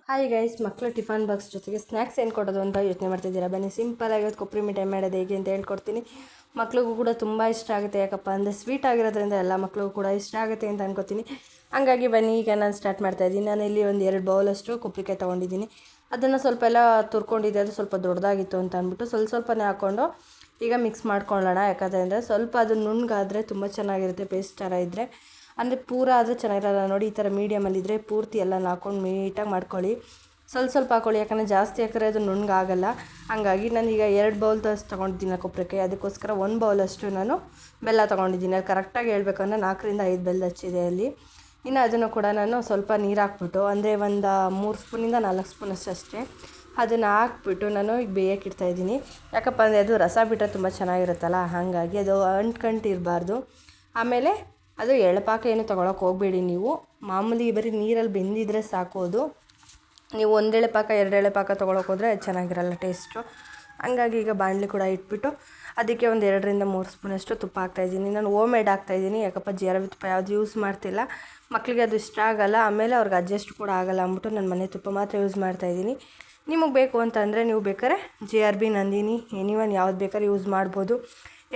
Hi guys, ಮಕ್ಕಳು tiffin box ಜೊತೆಗೆ snacks ಏನು ಕೊಡೋದು ಅಂತ ಯೋಚನೆ ಮಾಡ್ತಿದ್ದೀರಾ? ಬನ್ನಿ, ಸಿಂಪಲ್ ಆಗಿರೋದು ಕೊಬ್ಬರಿ ಮಿಠಾಯಿ ಮಾಡೋದು ಹೇಗೆ ಅಂತ ಹೇಳ್ಕೊಡ್ತೀನಿ. ಮಕ್ಳಿಗೂ ಕೂಡ ತುಂಬ ಇಷ್ಟ ಆಗುತ್ತೆ. ಯಾಕಪ್ಪ ಅಂದರೆ ಸ್ವೀಟ್ ಆಗಿರೋದ್ರಿಂದ ಎಲ್ಲ ಮಕ್ಳಿಗೂ ಕೂಡ ಇಷ್ಟ ಆಗುತ್ತೆ ಅಂತ ಅನ್ಕೋತೀನಿ. ಹಂಗಾಗಿ ಬನ್ನಿ, ಈಗ ನಾನು ಸ್ಟಾರ್ಟ್ ಮಾಡ್ತಾಯಿದ್ದೀನಿ. ನಾನು ಇಲ್ಲಿ ಒಂದು 2 ಬೌಲಷ್ಟು ಕೊಬ್ಬರಿಕಾಯಿ ತೊಗೊಂಡಿದ್ದೀನಿ. ಅದನ್ನು ಸ್ವಲ್ಪ ಎಲ್ಲ ತುರ್ಕೊಂಡಿದ್ದೆ, ಅದು ಸ್ವಲ್ಪ ದೊಡ್ಡದಾಗಿತ್ತು ಅಂತ ಅಂದ್ಬಿಟ್ಟು ಸ್ವಲ್ಪನೇ ಹಾಕ್ಕೊಂಡು ಈಗ ಮಿಕ್ಸ್ ಮಾಡ್ಕೊಳ್ಳೋಣ. ಯಾಕಂದರೆ ಸ್ವಲ್ಪ ಅದು ನುಣ್ಣಗಾದರೆ ತುಂಬ ಚೆನ್ನಾಗಿರುತ್ತೆ. ಪೇಸ್ಟ್ ಥರ ಇದ್ದರೆ ಅಂದರೆ ಪೂರ ಆದರೆ ಚೆನ್ನಾಗಿರಲ್ಲ. ನೋಡಿ, ಈ ಥರ ಮೀಡಿಯಮಲ್ಲಿದ್ದರೆ ಪೂರ್ತಿ ಎಲ್ಲ ಹಾಕ್ಕೊಂಡು ನೀಟಾಗಿ ಮಾಡ್ಕೊಳ್ಳಿ. ಸ್ವಲ್ಪ ಹಾಕ್ಕೊಳ್ಳಿ, ಯಾಕಂದರೆ ಜಾಸ್ತಿ ಹಾಕಿದ್ರೆ ಅದು ನುಣ್ಣಗಾಗಲ್ಲ. ಹಂಗಾಗಿ ನಾನು ಈಗ 2 ಬೌಲ್ ತೊಗೊಂಡಿದ್ದೀನಿ ಕೊಬ್ಬರಿಕಾಯಿ. ಅದಕ್ಕೋಸ್ಕರ 1 ಬೌಲಷ್ಟು ನಾನು ಬೆಲ್ಲ ತೊಗೊಂಡಿದ್ದೀನಿ. ಅದು ಕರೆಕ್ಟಾಗಿ ಹೇಳ್ಬೇಕಂದ್ರೆ 4 ರಿಂದ 5 ಬೆಲ್ಲ ಹಚ್ಚಿದೆ ಅಲ್ಲಿ. ಇನ್ನು ಅದನ್ನು ಕೂಡ ನಾನು ಸ್ವಲ್ಪ ನೀರು ಹಾಕ್ಬಿಟ್ಟು, ಅಂದರೆ ಒಂದು 3 ಸ್ಪೂನಿಂದ 4 ಸ್ಪೂನಷ್ಟು ಅಷ್ಟೇ ಅದನ್ನು ಹಾಕ್ಬಿಟ್ಟು ನಾನು ಈಗ ಬೇಯಕ್ಕೆ ಇಡ್ತಾಯಿದ್ದೀನಿ. ಯಾಕಪ್ಪ ಅಂದರೆ ಅದು ರಸ ಬಿಟ್ಟರೆ ತುಂಬ ಚೆನ್ನಾಗಿರುತ್ತಲ್ಲ, ಹಾಗಾಗಿ ಅದು ಅಂಟ್ಕಂಡು ಇರಬಾರ್ದು. ಆಮೇಲೆ ಅದು ಎಳಪಾಕ ಏನು ತೊಗೊಳಕ್ಕೆ ಹೋಗಬೇಡಿ. ನೀವು ಮಾಮೂಲಿ ಬರೀ ನೀರಲ್ಲಿ ಬೆಂದಿದ್ರೆ ಸಾಕೋದು. ನೀವು 1 ಎಳೆಪಾಕ 2 ಎಳೆಪಾಕ ತೊಗೊಳಕ್ಕೆ ಹೋದರೆ ಚೆನ್ನಾಗಿರಲ್ಲ ಟೇಸ್ಟು. ಹಂಗಾಗಿ ಈಗ ಬಾಣಲಿ ಕೂಡ ಇಟ್ಬಿಟ್ಟು ಅದಕ್ಕೆ ಒಂದು 2 ರಿಂದ 3 ಸ್ಪೂನಷ್ಟು ತುಪ್ಪ ಹಾಕ್ತಾಯಿದ್ದೀನಿ. ನಾನು ಹೋಮ್ ಮೇಡ್ ಹಾಕ್ತಾಯಿದ್ದೀನಿ. ಯಾಕಪ್ಪ GRB ತುಪ್ಪ ಯಾವುದು ಯೂಸ್ ಮಾಡ್ತಿಲ್ಲ, ಮಕ್ಕಳಿಗೆ ಅದು ಇಷ್ಟ ಆಗೋಲ್ಲ, ಆಮೇಲೆ ಅವ್ರಿಗೆ ಅಡ್ಜಸ್ಟ್ ಕೂಡ ಆಗೋಲ್ಲ ಅಂದ್ಬಿಟ್ಟು ನಾನು ಮನೆ ತುಪ್ಪ ಮಾತ್ರ ಯೂಸ್ ಮಾಡ್ತಾಯಿದ್ದೀನಿ. ನಿಮಗೆ ಬೇಕು ಅಂತಂದರೆ ನೀವು ಬೇಕಾದ್ರೆ GRB, ನಂದಿನಿ, ಎನಿವನ್ ಯಾವ್ದು ಬೇಕಾದ್ರೆ ಯೂಸ್ ಮಾಡ್ಬೋದು.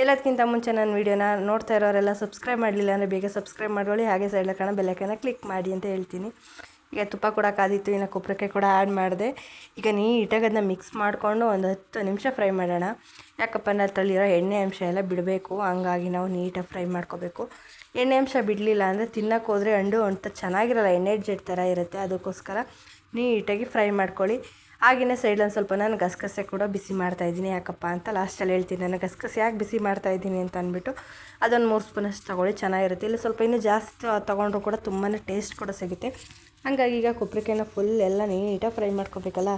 ಎಲ್ಲದಕ್ಕಿಂತ ಮುಂಚೆ ನನ್ನ ವೀಡಿಯೋನ ನೋಡ್ತಾ ಇರೋರೆಲ್ಲ ಸಬ್ಸ್ಕ್ರೈಬ್ ಮಾಡಲಿಲ್ಲ ಅಂದರೆ ಬೇಗ ಸಬ್ಸ್ಕ್ರೈಬ್ ಮಾಡ್ಕೊಳ್ಳಿ. ಹಾಗೆ ಸೈಡ್ಲ ಕಾಣೋ ಬೆಲ್ಲೈಕನ್ನ ಕ್ಲಿಕ್ ಮಾಡಿ ಅಂತ ಹೇಳ್ತೀನಿ. ಈಗ ತುಪ್ಪ ಕೂಡ ಕಾದಿತ್ತು, ಇನ್ನು ಕೊಬ್ಬರಿಕಾಯಿ ಕೂಡ ಆ್ಯಡ್ ಮಾಡಿದೆ. ಈಗ ನೀಟಾಗಿ ಅದನ್ನ ಮಿಕ್ಸ್ ಮಾಡಿಕೊಂಡು ಒಂದು 10 ನಿಮಿಷ ಫ್ರೈ ಮಾಡೋಣ. ಯಾಕಪ್ಪ ಅಂದರೆ ಅದರಲ್ಲಿರೋ ಎಣ್ಣೆ ಅಂಶ ಎಲ್ಲ ಬಿಡಬೇಕು. ಹಂಗಾಗಿ ನಾವು ನೀಟಾಗಿ ಫ್ರೈ ಮಾಡ್ಕೋಬೇಕು. ಎಣ್ಣೆ ಅಂಶ ಬಿಡಲಿಲ್ಲ ಅಂದರೆ ತಿನ್ನೋಕೆ ಹೋದರೆ ಅಂಟ ಚೆನ್ನಾಗಿರಲ್ಲ, ಎಣ್ಣೆ ಜೆಟ್ ಥರ ಇರುತ್ತೆ. ಅದಕ್ಕೋಸ್ಕರ ನೀಟಾಗಿ ಫ್ರೈ ಮಾಡ್ಕೊಳ್ಳಿ. ಹಾಗೆಯೇ ಸೈಡಲ್ಲಿ ಸ್ವಲ್ಪ ನಾನು ಗಸಗಸೆ ಕೂಡ ಬಿಸಿ ಮಾಡ್ತಾಯಿದ್ದೀನಿ. ಯಾಕಪ್ಪ ಅಂತ ಲಾಸ್ಟಲ್ಲಿ ಹೇಳ್ತೀನಿ. ನಾನು ಗಸಗಸೆ ಯಾಕೆ ಬಿಸಿ ಮಾಡ್ತಾಯಿದ್ದೀನಿ ಅಂತ ಅಂದ್ಬಿಟ್ಟು ಅದೊಂದು 3 ಸ್ಪೂನಷ್ಟು ತೊಗೊಳ್ಳಿ, ಚೆನ್ನಾಗಿರುತ್ತೆ. ಇಲ್ಲ ಸ್ವಲ್ಪ ಇನ್ನೂ ಜಾಸ್ತಿ ತೊಗೊಂಡ್ರು ಕೂಡ ತುಂಬಾ ಟೇಸ್ಟ್ ಕೂಡ ಸಿಗುತ್ತೆ. ಹಾಗಾಗಿ ಈಗ ಕೊಬ್ಬರಿಕಾಯಿನ ಫುಲ್ ಎಲ್ಲ ನೀಟಾಗಿ ಫ್ರೈ ಮಾಡ್ಕೊಬೇಕಲ್ಲ,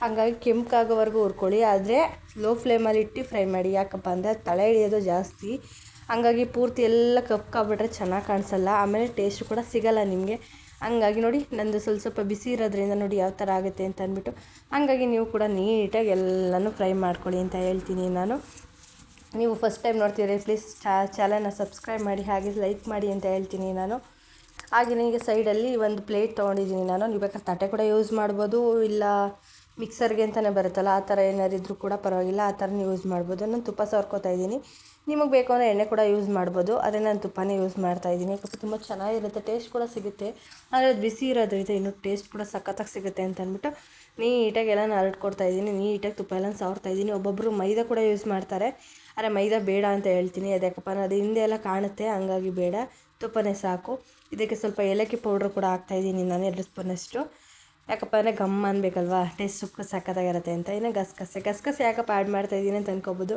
ಹಾಗಾಗಿ ಕೆಂಪಾಗೋವರೆಗೂ ಹುರ್ಕೊಳ್ಳಿ. ಆದರೆ ಲೋ ಫ್ಲೇಮಲ್ಲಿ ಇಟ್ಟು ಫ್ರೈ ಮಾಡಿ. ಯಾಕಪ್ಪ ಅಂದರೆ ತಳೆ ಹಿಡಿಯೋದು ಜಾಸ್ತಿ. ಹಂಗಾಗಿ ಪೂರ್ತಿ ಎಲ್ಲ ಕಪ್ಕಾಗ್ಬಿಟ್ರೆ ಚೆನ್ನಾಗಿ ಕಾಣಿಸಲ್ಲ, ಆಮೇಲೆ ಟೇಸ್ಟ್ ಕೂಡ ಸಿಗೋಲ್ಲ ನಿಮಗೆ. ಹಂಗಾಗಿ ನೋಡಿ, ನಂದು ಸ್ವಲ್ಪ ಬಿಸಿ ಇರೋದ್ರಿಂದ ನೋಡಿ ಯಾವ ಥರ ಆಗುತ್ತೆ ಅಂತ ಅಂದ್ಬಿಟ್ಟು. ಹಂಗಾಗಿ ನೀವು ಕೂಡ ನೀಟಾಗಿ ಎಲ್ಲನೂ ಫ್ರೈ ಮಾಡ್ಕೊಳ್ಳಿ ಅಂತ ಹೇಳ್ತೀನಿ ನಾನು. ನೀವು ಫಸ್ಟ್ ಟೈಮ್ ನೋಡ್ತಿದ್ರೆ ಪ್ಲೀಸ್ ಚಾನಲ್ನ ಸಬ್ಸ್ಕ್ರೈಬ್ ಮಾಡಿ, ಹಾಗೆ ಲೈಕ್ ಮಾಡಿ ಅಂತ ಹೇಳ್ತೀನಿ ನಾನು. ಹಾಗೆ ನನಗೆ ಸೈಡಲ್ಲಿ ಒಂದು ಪ್ಲೇಟ್ ತೊಗೊಂಡಿದ್ದೀನಿ ನಾನು. ನೀವು ಬೇಕಾದ್ರೆ ತಟ್ಟೆ ಕೂಡ ಯೂಸ್ ಮಾಡ್ಬೋದು, ಇಲ್ಲ ಮಿಕ್ಸರ್ಗೆ ಅಂತಲೇ ಬರುತ್ತಲ್ಲ, ಆ ಥರ ಏನಾರು ಇದ್ದರೂ ಕೂಡ ಪರವಾಗಿಲ್ಲ, ಆ ಥರನೂ ಯೂಸ್ ಮಾಡ್ಬೋದು. ನಾನು ತುಪ್ಪ ಸವರ್ಕೋತಾ ಇದ್ದೀನಿ. ನಿಮಗೆ ಬೇಕು ಅಂದರೆ ಎಣ್ಣೆ ಕೂಡ ಯೂಸ್ ಮಾಡ್ಬೋದು, ಆದರೆ ನಾನು ತುಪ್ಪನೇ ಯೂಸ್ ಮಾಡ್ತಾಯಿದ್ದೀನಿ. ಯಾಕಂದರೆ ತುಂಬ ಚೆನ್ನಾಗಿರುತ್ತೆ, ಟೇಸ್ಟ್ ಕೂಡ ಸಿಗುತ್ತೆ. ಆದರೆ ಅದು ಬಿಸಿ ಇರೋದ್ರಿಂದ ಇನ್ನೂ ಟೇಸ್ಟ್ ಕೂಡ ಸಖತ್ತಾಗಿ ಸಿಗುತ್ತೆ ಅಂತ ಅಂದ್ಬಿಟ್ಟು ನೀಟಾಗಿ ಎಲ್ಲ ಹರಡ್ಕೊಡ್ತಾಯಿದ್ದೀನಿ. ನೀಟಾಗಿ ತುಪ್ಪ ಎಲ್ಲ ಸವರ್ತಾಯಿದ್ದೀನಿ. ಒಬ್ಬೊಬ್ಬರು ಮೈದಾ ಕೂಡ ಯೂಸ್ ಮಾಡ್ತಾರೆ, ಆದರೆ ಮೈದಾ ಬೇಡ ಅಂತ ಹೇಳ್ತೀನಿ. ಅದಕ್ಕಪ್ಪ ಅದು ಹಿಂದೆ ಎಲ್ಲ ಕಾಣುತ್ತೆ, ಹಂಗಾಗಿ ಬೇಡ, ತುಪ್ಪನೇ ಸಾಕು. ಇದಕ್ಕೆ ಸ್ವಲ್ಪ ಏಲಕ್ಕಿ ಪೌಡ್ರ್ ಕೂಡ ಹಾಕ್ತಾಯಿದ್ದೀನಿ ನಾನು, 2 ಸ್ಪೂನಷ್ಟು. ಯಾಕಪ್ಪ ಅಂದರೆ ಗಮ್ ಅನ್ಬೇಕಲ್ವಾ, ಟೇಸ್ಟ್ ಸಖತ್ತಾಗಿರುತ್ತೆ ಅಂತ. ಇನ್ನು ಗಸಗಸೆ ಯಾಕಪ್ಪ ಆ್ಯಡ್ ಮಾಡ್ತಾಯಿದ್ದೀನಿ ಅಂತ ಅನ್ಕೋಬೋದು.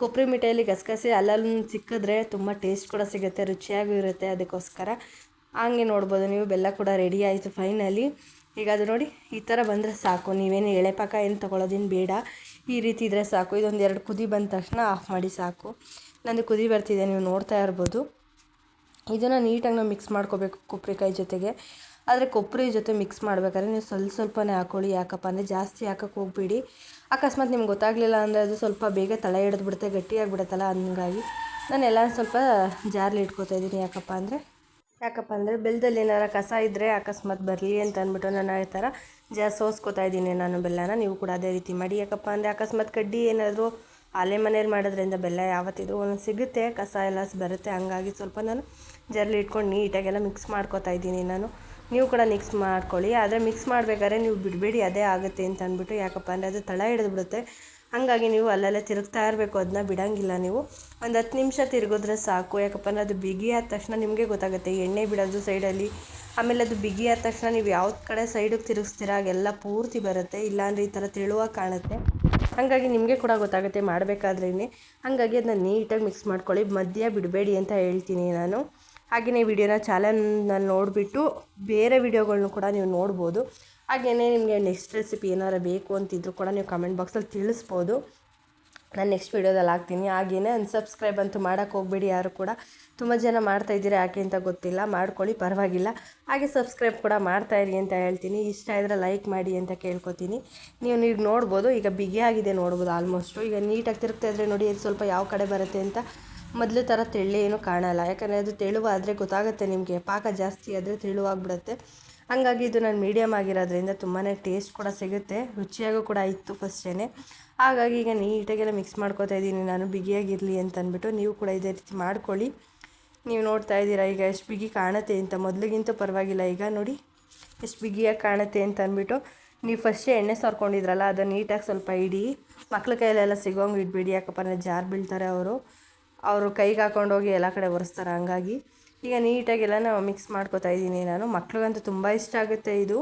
ಕೊಬ್ಬರಿ ಮಿಠಾಯಲ್ಲಿ ಗಸಗಸೆ ಅಲ್ಲಲ್ಲಿ ಸಿಕ್ಕಿದ್ರೆ ತುಂಬ ಟೇಸ್ಟ್ ಕೂಡ ಸಿಗುತ್ತೆ, ರುಚಿಯಾಗೂ ಇರುತ್ತೆ. ಅದಕ್ಕೋಸ್ಕರ ಹಂಗೆ ನೋಡ್ಬೋದು ನೀವು. ಬೆಲ್ಲ ಕೂಡ ರೆಡಿ ಆಯಿತು ಫೈನಲಿ. ಈಗ ಅದು ನೋಡಿ, ಈ ಥರ ಬಂದರೆ ಸಾಕು. ನೀವೇನು ಎಳೆಪಾಕ ಏನು ತೊಗೊಳೋದೇನು ಬೇಡ, ಈ ರೀತಿ ಇದ್ದರೆ ಸಾಕು. ಇದೊಂದು 2 ಕುದಿ ಬಂದ ತಕ್ಷಣ ಆಫ್ ಮಾಡಿ ಸಾಕು. ನಂದು ಕುದಿ ಬರ್ತಿದೆ, ನೀವು ನೋಡ್ತಾ ಇರ್ಬೋದು. ಇದನ್ನು ನೀಟಾಗಿ ನಾವು ಮಿಕ್ಸ್ ಮಾಡ್ಕೋಬೇಕು ಕೊಬ್ಬರಿಕಾಯಿ ಜೊತೆಗೆ. ಆದರೆ ಕೊಬ್ಬರಿ ಜೊತೆ ಮಿಕ್ಸ್ ಮಾಡಬೇಕಾದ್ರೆ ನೀವು ಸ್ವಲ್ಪನೇ ಹಾಕ್ಕೊಳ್ಳಿ. ಯಾಕಪ್ಪ ಅಂದರೆ ಜಾಸ್ತಿ ಹಾಕೋಕ್ಕೆ ಹೋಗ್ಬೇಡಿ. ಅಕಸ್ಮಾತ್ ನಿಮ್ಗೆ ಗೊತ್ತಾಗಲಿಲ್ಲ ಅಂದರೆ ಅದು ಸ್ವಲ್ಪ ಬೇಗ ತಳ ಹಿಡಿದ್ಬಿಡುತ್ತೆ, ಗಟ್ಟಿಯಾಗಿಬಿಡುತ್ತಲ್ಲ. ಹಂಗಾಗಿ ನಾನು ಎಲ್ಲ ಸ್ವಲ್ಪ ಜಾರ್ಲಿ ಇಟ್ಕೋತಾ ಇದ್ದೀನಿ. ಯಾಕಪ್ಪ ಅಂದರೆ ಬೆಲ್ಲದಲ್ಲಿ ಏನಾರ ಕಸ ಇದ್ದರೆ ಅಕಸ್ಮಾತ್ ಬರಲಿ ಅಂತ ಅಂದ್ಬಿಟ್ಟು ನಾನು ಈ ಥರ ಸೋಸ್ಕೋತಾ ಇದ್ದೀನಿ ನಾನು ಬೆಲ್ಲನ. ನೀವು ಕೂಡ ಅದೇ ರೀತಿ ಮಾಡಿ. ಯಾಕಪ್ಪ ಅಂದರೆ ಅಕಸ್ಮಾತ್ ಕಡ್ಡಿ ಏನಾದರೂ ಆಲೆ ಮನೇಲಿ ಮಾಡೋದ್ರಿಂದ ಬೆಲ್ಲ ಯಾವತ್ತಿದ್ರು ಒಂದೊಂದು ಸಿಗುತ್ತೆ, ಕಸ ಎಲ್ಲ ಬರುತ್ತೆ. ಹಂಗಾಗಿ ಸ್ವಲ್ಪ ನಾನು ಜರ್ಲಿ ಇಟ್ಕೊಂಡು ನೀಟಾಗೆಲ್ಲ ಮಿಕ್ಸ್ ಮಾಡ್ಕೋತಾ ಇದ್ದೀನಿ ನಾನು. ನೀವು ಕೂಡ ಮಿಕ್ಸ್ ಮಾಡ್ಕೊಳ್ಳಿ. ಆದರೆ ಮಿಕ್ಸ್ ಮಾಡಬೇಕಾದ್ರೆ ನೀವು ಬಿಡಬೇಡಿ, ಅದೇ ಆಗುತ್ತೆ ಅಂತ ಅಂದ್ಬಿಟ್ಟು. ಯಾಕಪ್ಪ ಅಂದರೆ ಅದು ತಳ ಹಿಡಿದ್ಬಿಡುತ್ತೆ. ಹಾಗಾಗಿ ನೀವು ಅಲ್ಲೆಲ್ಲ ತಿರುಗ್ತಾ ಇರಬೇಕು, ಅದನ್ನ ಬಿಡೋಂಗಿಲ್ಲ ನೀವು. ಒಂದು 10 ನಿಮಿಷ ತಿರುಗಿದ್ರೆ ಸಾಕು. ಯಾಕಪ್ಪ ಅಂದರೆ ಅದು ಬಿಗಿ ಆದ ತಕ್ಷಣ ನಿಮಗೆ ಗೊತ್ತಾಗುತ್ತೆ, ಎಣ್ಣೆ ಬಿಡೋದು ಸೈಡಲ್ಲಿ. ಆಮೇಲೆ ಅದು ಬಿಗಿ ಆದ ತಕ್ಷಣ ನೀವು ಯಾವ್ದು ಕಡೆ ಸೈಡಿಗೆ ತಿರುಗಿಸ್ತೀರಾ ಆಗೆಲ್ಲ ಪೂರ್ತಿ ಬರುತ್ತೆ, ಇಲ್ಲಾಂದರೆ ಈ ಥರ ತೆಳುವಾಗಿ ಕಾಣುತ್ತೆ. ಹಾಗಾಗಿ ನಿಮಗೆ ಕೂಡ ಗೊತ್ತಾಗುತ್ತೆ ಮಾಡಬೇಕಾದ್ರೇ. ಹಾಗಾಗಿ ಅದನ್ನ ನೀಟಾಗಿ ಮಿಕ್ಸ್ ಮಾಡ್ಕೊಳ್ಳಿ, ಮಧ್ಯ ಬಿಡಬೇಡಿ ಅಂತ ಹೇಳ್ತೀನಿ ನಾನು. ಹಾಗೆಯೇ ವಿಡಿಯೋನ ಚಾನಲ್ನ ನೋಡಿಬಿಟ್ಟು ಬೇರೆ ವಿಡಿಯೋಗಳ್ನು ಕೂಡ ನೀವು ನೋಡ್ಬೋದು. ಹಾಗೆಯೇ ನಿಮಗೆ ನೆಕ್ಸ್ಟ್ ರೆಸಿಪಿ ಏನಾರು ಬೇಕು ಅಂತಿದ್ರು ಕೂಡ ನೀವು ಕಮೆಂಟ್ ಬಾಕ್ಸಲ್ಲಿ ತಿಳಿಸ್ಬೋದು, ನಾನು ನೆಕ್ಸ್ಟ್ ವೀಡಿಯೋದಲ್ಲಿ ಹಾಕ್ತೀನಿ. ಹಾಗೆಯೇ ಅನ್ಸಬ್ಸ್ಕ್ರೈಬ್ ಅಂತೂ ಮಾಡೋಕ್ಕೆ ಹೋಗಬೇಡಿ ಯಾರು ಕೂಡ. ತುಂಬ ಜನ ಮಾಡ್ತಾಯಿದ್ದೀರಾ, ಯಾಕೆ ಅಂತ ಗೊತ್ತಿಲ್ಲ, ಮಾಡ್ಕೊಳ್ಳಿ ಪರವಾಗಿಲ್ಲ. ಹಾಗೆ ಸಬ್ಸ್ಕ್ರೈಬ್ ಕೂಡ ಮಾಡ್ತಾಯಿರಿ ಅಂತ ಹೇಳ್ತೀನಿ. ಇಷ್ಟ ಇದ್ದರೆ ಲೈಕ್ ಮಾಡಿ ಅಂತ ಕೇಳ್ಕೊತೀನಿ. ನೀವು ನೋಡ್ಬೋದು, ಈಗ ಬಿಗಿಯಾಗಿದೆ ನೋಡ್ಬೋದು ಆಲ್ಮೋಸ್ಟು. ಈಗ ನೀಟಾಗಿ ತಿರುಗ್ತಾ ಇದ್ದರೆ ನೋಡಿ, ಅದು ಸ್ವಲ್ಪ ಯಾವ ಕಡೆ ಬರುತ್ತೆ ಅಂತ. ಮೊದಲು ಥರ ತೆಳ್ಳೆ ಏನೂ ಕಾಣಲ್ಲ, ಯಾಕಂದರೆ ಅದು ತೆಳುವಾದರೆ ಗೊತ್ತಾಗುತ್ತೆ ನಿಮಗೆ. ಪಾಕ ಜಾಸ್ತಿ ಆದರೆ ತೆಳುವಾಗಿಬಿಡುತ್ತೆ. ಹಂಗಾಗಿ ಇದು ನಾನು ಮೀಡಿಯಮ್ ಆಗಿರೋದ್ರಿಂದ ತುಂಬಾ ಟೇಸ್ಟ್ ಕೂಡ ಸಿಗುತ್ತೆ, ರುಚಿಯಾಗೂ ಕೂಡ ಇತ್ತು ಫಸ್ಟೇ. ಹಾಗಾಗಿ ಈಗ ನೀಟಾಗೆಲ್ಲ ಮಿಕ್ಸ್ ಮಾಡ್ಕೊತಾ ಇದ್ದೀನಿ ನಾನು, ಬಿಗಿಯಾಗಿರಲಿ ಅಂತ ಅಂದ್ಬಿಟ್ಟು. ನೀವು ಕೂಡ ಇದೇ ರೀತಿ ಮಾಡ್ಕೊಳ್ಳಿ. ನೀವು ನೋಡ್ತಾ ಇದ್ದೀರಾ ಈಗ ಎಷ್ಟು ಬಿಗಿ ಕಾಣುತ್ತೆ ಅಂತ, ಮೊದಲಿಗಿಂತ ಪರವಾಗಿಲ್ಲ. ಈಗ ನೋಡಿ ಎಷ್ಟು ಬಿಗಿಯಾಗಿ ಕಾಣುತ್ತೆ ಅಂತ ಅಂದ್ಬಿಟ್ಟು. ನೀವು ಫಸ್ಟೇ ಎಣ್ಣೆ ಸಾರ್ಕೊಂಡಿದ್ರಲ್ಲ, ಅದನ್ನು ನೀಟಾಗಿ ಸ್ವಲ್ಪ ಇಡಿ. ಮಕ್ಳ ಕೈಯಲ್ಲೆಲ್ಲ ಸಿಗೋಂಗೆ ಇಡಬೇಡಿ, ಯಾಕಪ್ಪ ಅಂದರೆ ಜಾರು ಬೀಳ್ತಾರೆ ಅವರು ಕೈಗೆ ಹಾಕೊಂಡೋಗಿ ಎಲ್ಲ ಕಡೆ ಒರೆಸ್ತಾರೆ. ಹಂಗಾಗಿ ಈಗ ನೀಟಾಗೆಲ್ಲ ನಾವು ಮಿಕ್ಸ್ ಮಾಡ್ಕೊತಾ ಇದ್ದೀನಿ ನಾನು. ಮಕ್ಳಿಗಂತೂ ತುಂಬ ಇಷ್ಟ ಆಗುತ್ತೆ ಇದು.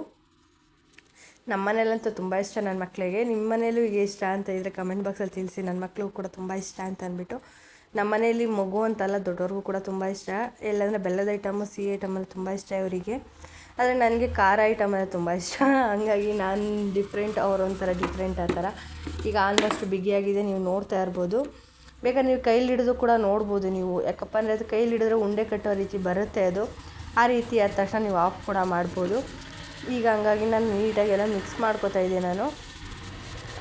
ನಮ್ಮ ಮನೇಲಂತೂ ತುಂಬ ಇಷ್ಟ ನನ್ನ ಮಕ್ಕಳಿಗೆ. ನಿಮ್ಮ ಮನೇಲೂ ಈಗ ಇಷ್ಟ ಅಂತ ಇದ್ದರೆ ಕಮೆಂಟ್ ಬಾಕ್ಸಲ್ಲಿ ತಿಳಿಸಿ. ನನ್ನ ಮಕ್ಳಿಗೂ ಕೂಡ ತುಂಬ ಇಷ್ಟ ಅಂತ ಅಂದ್ಬಿಟ್ಟು. ನಮ್ಮ ಮನೆಯಲ್ಲಿ ಮಗು ಅಂತಲ್ಲ, ದೊಡ್ಡವ್ರಿಗೂ ಕೂಡ ತುಂಬ ಇಷ್ಟ. ಎಲ್ಲಂದರೆ ಬೆಲ್ಲದ ಐಟಮು, ಸಿಹಿ ಐಟಮಲ್ಲಿ ತುಂಬ ಇಷ್ಟ ಇವರಿಗೆ. ಆದರೆ ನನಗೆ ಖಾರ ಐಟಮ್ ಅಂದರೆ ತುಂಬ ಇಷ್ಟ. ಹಂಗಾಗಿ ನಾನು ಡಿಫ್ರೆಂಟ್, ಅವರೊಂಥರ ಡಿಫ್ರೆಂಟ್ ಆ ಥರ. ಈಗ ಆಲ್ಮೋಸ್ಟ್ ಬಿಗಿಯಾಗಿದೆ, ನೀವು ನೋಡ್ತಾ ಇರ್ಬೋದು. ಬೇಕಾದ್ರೆ ನೀವು ಕೈಲಿ ಹಿಡಿದು ಕೂಡ ನೋಡ್ಬೋದು ನೀವು, ಯಾಕಪ್ಪ ಅಂದರೆ ಅದು ಕೈಲಿ ಹಿಡಿದ್ರೆ ಉಂಡೆ ಕಟ್ಟೋ ರೀತಿ ಬರುತ್ತೆ ಅದು. ಆ ರೀತಿ ಆದ ತಕ್ಷಣ ನೀವು ಆಫ್ ಕೂಡ ಮಾಡ್ಬೋದು. ಈಗ ಹಂಗಾಗಿ ನಾನು ನೀಟಾಗೆಲ್ಲ ಮಿಕ್ಸ್ ಮಾಡ್ಕೊತಾ ಇದ್ದೆ ನಾನು.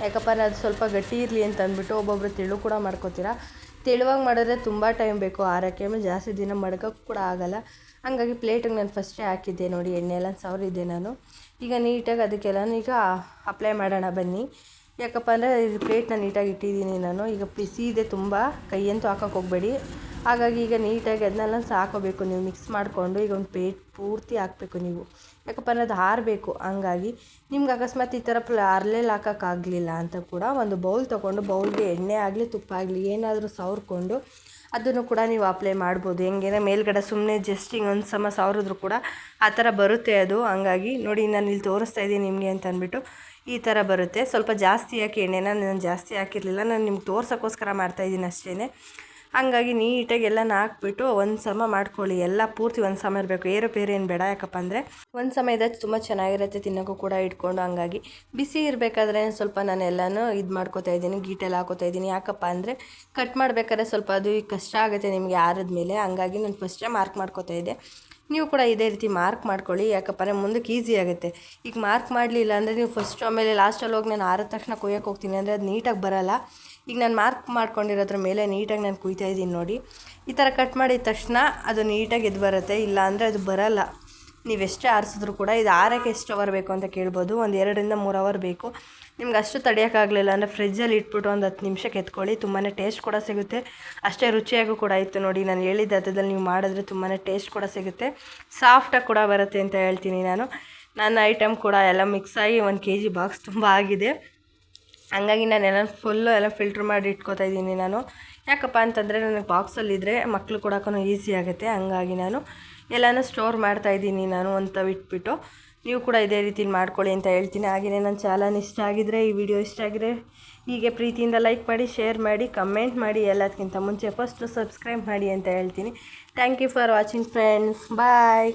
ಯಾಕಪ್ಪ ಅಂದರೆ ಅದು ಸ್ವಲ್ಪ ಗಟ್ಟಿ ಇರಲಿ ಅಂತ ಅಂದ್ಬಿಟ್ಟು. ಒಬ್ಬೊಬ್ಬರು ತೆಳು ಕೂಡ ಮಾಡ್ಕೊತೀರಾ. ತೆಳುವಾಗಿ ಮಾಡಿದ್ರೆ ತುಂಬ ಟೈಮ್ ಬೇಕು ಆರೋಕ್ಕೆ, ಆಮೇಲೆ ಜಾಸ್ತಿ ದಿನ ಮಡ್ಗೋಕ್ಕೆ ಕೂಡ ಆಗೋಲ್ಲ. ಹಂಗಾಗಿ ಪ್ಲೇಟಿಗೆ ನಾನು ಫಸ್ಟೇ ಹಾಕಿದ್ದೆ ನೋಡಿ, ಎಣ್ಣೆ ಎಲ್ಲ ಸವರಿದ್ದೆ ನಾನು. ಈಗ ನೀಟಾಗಿ ಅದಕ್ಕೆಲ್ಲ ಈಗ ಅಪ್ಲೈ ಮಾಡೋಣ ಬನ್ನಿ. ಯಾಕಪ್ಪ ಅಂದರೆ ಪ್ಲೇಟ್ನ ನೀಟಾಗಿ ಇಟ್ಟಿದ್ದೀನಿ ನಾನು. ಈಗ ಬಿಸಿ ಇದೆ ತುಂಬ, ಕೈಯಂತೂ ಹಾಕೋಕ್ಕೆ ಹೋಗಬೇಡಿ. ಹಾಗಾಗಿ ಈಗ ನೀಟಾಗಿ ಅದನ್ನೆಲ್ಲ ಹಾಕೋಬೇಕು ನೀವು, ಮಿಕ್ಸ್ ಮಾಡಿಕೊಂಡು. ಈಗ ಒಂದು ಪ್ಲೇಟ್ ಪೂರ್ತಿ ಹಾಕಬೇಕು ನೀವು, ಯಾಕಪ್ಪ ಅಂದರೆ ಅದು ಹಾರಬೇಕು. ಹಂಗಾಗಿ ನಿಮ್ಗೆ ಅಕಸ್ಮಾತ್ ಈ ಥರ ಅರ್ಲೇಲಿ ಹಾಕೋಕ್ಕಾಗಲಿಲ್ಲ ಅಂತ ಕೂಡ ಒಂದು ಬೌಲ್ ತೊಗೊಂಡು, ಬೌಲ್ಗೆ ಎಣ್ಣೆ ಆಗಲಿ ತುಪ್ಪ ಆಗಲಿ ಏನಾದರೂ ಸವರ್ಕೊಂಡು ಅದನ್ನು ಕೂಡ ನೀವು ಅಪ್ಲೈ ಮಾಡ್ಬೋದು. ಹೆಂಗೆ ಮೇಲ್ಗಡೆ ಸುಮ್ಮನೆ ಜಸ್ಟ್ ಹಿಂಗೆ ಒಂದು ಸಮ ಸವರಿದ್ರು ಕೂಡ ಆ ಥರ ಬರುತ್ತೆ ಅದು. ಹಂಗಾಗಿ ನೋಡಿ, ನಾನು ಇಲ್ಲಿ ತೋರಿಸ್ತಾ ಇದ್ದೀನಿ ನಿಮಗೆ ಅಂತ ಅಂದ್ಬಿಟ್ಟು. ಈ ಥರ ಬರುತ್ತೆ. ಸ್ವಲ್ಪ ಜಾಸ್ತಿ ಹಾಕಿ ಎಣ್ಣೆನ, ನಾನು ಜಾಸ್ತಿ ಹಾಕಿರಲಿಲ್ಲ, ನಾನು ನಿಮ್ಗೆ ತೋರ್ಸೋಕ್ಕೋಸ್ಕರ ಮಾಡ್ತಾಯಿದ್ದೀನಿ ಅಷ್ಟೇ. ಹಂಗಾಗಿ ನೀಟಾಗಿ ಎಲ್ಲನ ಹಾಕ್ಬಿಟ್ಟು ಒಂದು ಸಮ ಮಾಡ್ಕೊಳ್ಳಿ. ಎಲ್ಲ ಪೂರ್ತಿ ಒಂದು ಸಮ ಇರಬೇಕು, ಏರುಪೇರು ಏನು ಬೇಡ. ಯಾಕಪ್ಪ ಅಂದರೆ ಒಂದು ಸಮ ಇದೆ ತುಂಬ ಚೆನ್ನಾಗಿರುತ್ತೆ, ತಿನ್ನೋಕ್ಕೂ ಕೂಡ ಇಟ್ಕೊಂಡು. ಹಂಗಾಗಿ ಬಿಸಿ ಇರಬೇಕಾದ್ರೆ ಸ್ವಲ್ಪ ನಾನು ಎಲ್ಲನೂ ಇದು ಮಾಡ್ಕೋತಾ ಇದ್ದೀನಿ, ಗೀಟೆಲ್ಲ ಹಾಕೋತಾ ಇದ್ದೀನಿ. ಯಾಕಪ್ಪ ಅಂದರೆ ಕಟ್ ಮಾಡಬೇಕಾದ್ರೆ ಸ್ವಲ್ಪ ಅದು ಕಷ್ಟ ಆಗುತ್ತೆ ನಿಮಗೆ ಆರಿದ ಮೇಲೆ. ಹಂಗಾಗಿ ನಾನು ಫಸ್ಟೇ ಮಾರ್ಕ್ ಮಾಡ್ಕೋತಾ ಇದ್ದೆ. ನೀವು ಕೂಡ ಇದೇ ರೀತಿ ಮಾರ್ಕ್ ಮಾಡ್ಕೊಳ್ಳಿ, ಯಾಕಪ್ಪ ಅಂದರೆ ಮುಂದಕ್ಕೆ ಈಸಿ ಆಗುತ್ತೆ. ಈಗ ಮಾರ್ಕ್ ಮಾಡಲಿಲ್ಲ ಅಂದರೆ ನೀವು ಫಸ್ಟು ಆಮೇಲೆ ಲಾಸ್ಟಲ್ಲಿ ಹೋಗಿ ನಾನು ಆರಿದ ತಕ್ಷಣ ಕೊಯ್ಯೋಕೆ ಹೋಗ್ತೀನಿ ಅಂದರೆ ಅದು ನೀಟಾಗಿ ಬರೋಲ್ಲ. ಈಗ ನಾನು ಮಾರ್ಕ್ ಮಾಡ್ಕೊಂಡಿರೋದ್ರ ಮೇಲೆ ನೀಟಾಗಿ ನಾನು ಕುಯ್ತಾ ಇದ್ದೀನಿ ನೋಡಿ. ಈ ಥರ ಕಟ್ ಮಾಡಿದ ತಕ್ಷಣ ಅದು ನೀಟಾಗಿ ಎದ್ದು ಬರುತ್ತೆ, ಇಲ್ಲ ಅಂದರೆ ಅದು ಬರೋಲ್ಲ. ನೀವೆಷ್ಟೇ ಆರಿಸಿದ್ರು ಕೂಡ. ಇದು ಆರೋಕ್ಕೆ ಎಷ್ಟು ಅವರ್ ಬೇಕು ಅಂತ ಕೇಳ್ಬೋದು. ಒಂದು 2 ರಿಂದ 3 ಅವರ್ ಬೇಕು. ನಿಮ್ಗೆ ಅಷ್ಟು ತಡೆಯೋಕ್ಕಾಗಲಿಲ್ಲ ಅಂದರೆ ಫ್ರಿಜ್ಜಲ್ಲಿ ಇಟ್ಬಿಟ್ಟು ಒಂದು 10 ನಿಮಿಷಕ್ಕೆ ಎತ್ಕೊಳ್ಳಿ. ತುಂಬಾ ಟೇಸ್ಟ್ ಕೂಡ ಸಿಗುತ್ತೆ, ಅಷ್ಟೇ ರುಚಿಯಾಗೂ ಕೂಡ ಇತ್ತು ನೋಡಿ. ನಾನು ಹೇಳಿದ ಹತ್ತದಲ್ಲಿ ನೀವು ಮಾಡಿದ್ರೆ ತುಂಬಾ ಟೇಸ್ಟ್ ಕೂಡ ಸಿಗುತ್ತೆ, ಸಾಫ್ಟಾಗಿ ಕೂಡ ಬರುತ್ತೆ ಅಂತ ಹೇಳ್ತೀನಿ ನಾನು. ನನ್ನ ಐಟಮ್ ಕೂಡ ಎಲ್ಲ ಮಿಕ್ಸ್ ಆಗಿ 1 kg ಬಾಕ್ಸ್ ತುಂಬ ಆಗಿದೆ. ಹಂಗಾಗಿ ನಾನು ಎಲ್ಲ ಫುಲ್ಲು ಎಲ್ಲ ಫಿಲ್ಟ್ರ್ ಮಾಡಿ ಇಟ್ಕೋತಾ ಇದ್ದೀನಿ ನಾನು. ಯಾಕಪ್ಪ ಅಂತಂದರೆ ನನಗೆ ಬಾಕ್ಸಲ್ಲಿದ್ದರೆ ಮಕ್ಕಳು ಕೊಡೋಕ್ಕೂ ಈಸಿ ಆಗುತ್ತೆ. ಹಂಗಾಗಿ ನಾನು ಎಲ್ಲನೂ ಸ್ಟೋರ್ ಮಾಡ್ತಾಯಿದ್ದೀನಿ ನಾನು ಅಂತ ಇಟ್ಬಿಟ್ಟು. ನೀವು ಕೂಡ ಇದೇ ರೀತಿಲಿ ಮಾಡ್ಕೊಳ್ಳಿ ಅಂತ ಹೇಳ್ತೀನಿ. ಹಾಗೆಯೇ ನನ್ನ ಚಾನಲ್ ಇಷ್ಟ ಆಗಿದರೆ, ಈ ವಿಡಿಯೋ ಇಷ್ಟ ಆಗಿದ್ರೆ ಹೀಗೆ ಪ್ರೀತಿಯಿಂದ ಲೈಕ್ ಮಾಡಿ, ಶೇರ್ ಮಾಡಿ, ಕಮೆಂಟ್ ಮಾಡಿ. ಎಲ್ಲದಕ್ಕಿಂತ ಮುಂಚೆ ಫಸ್ಟು ಸಬ್ಸ್ಕ್ರೈಬ್ ಮಾಡಿ ಅಂತ ಹೇಳ್ತೀನಿ. Thank you for watching friends. Bye.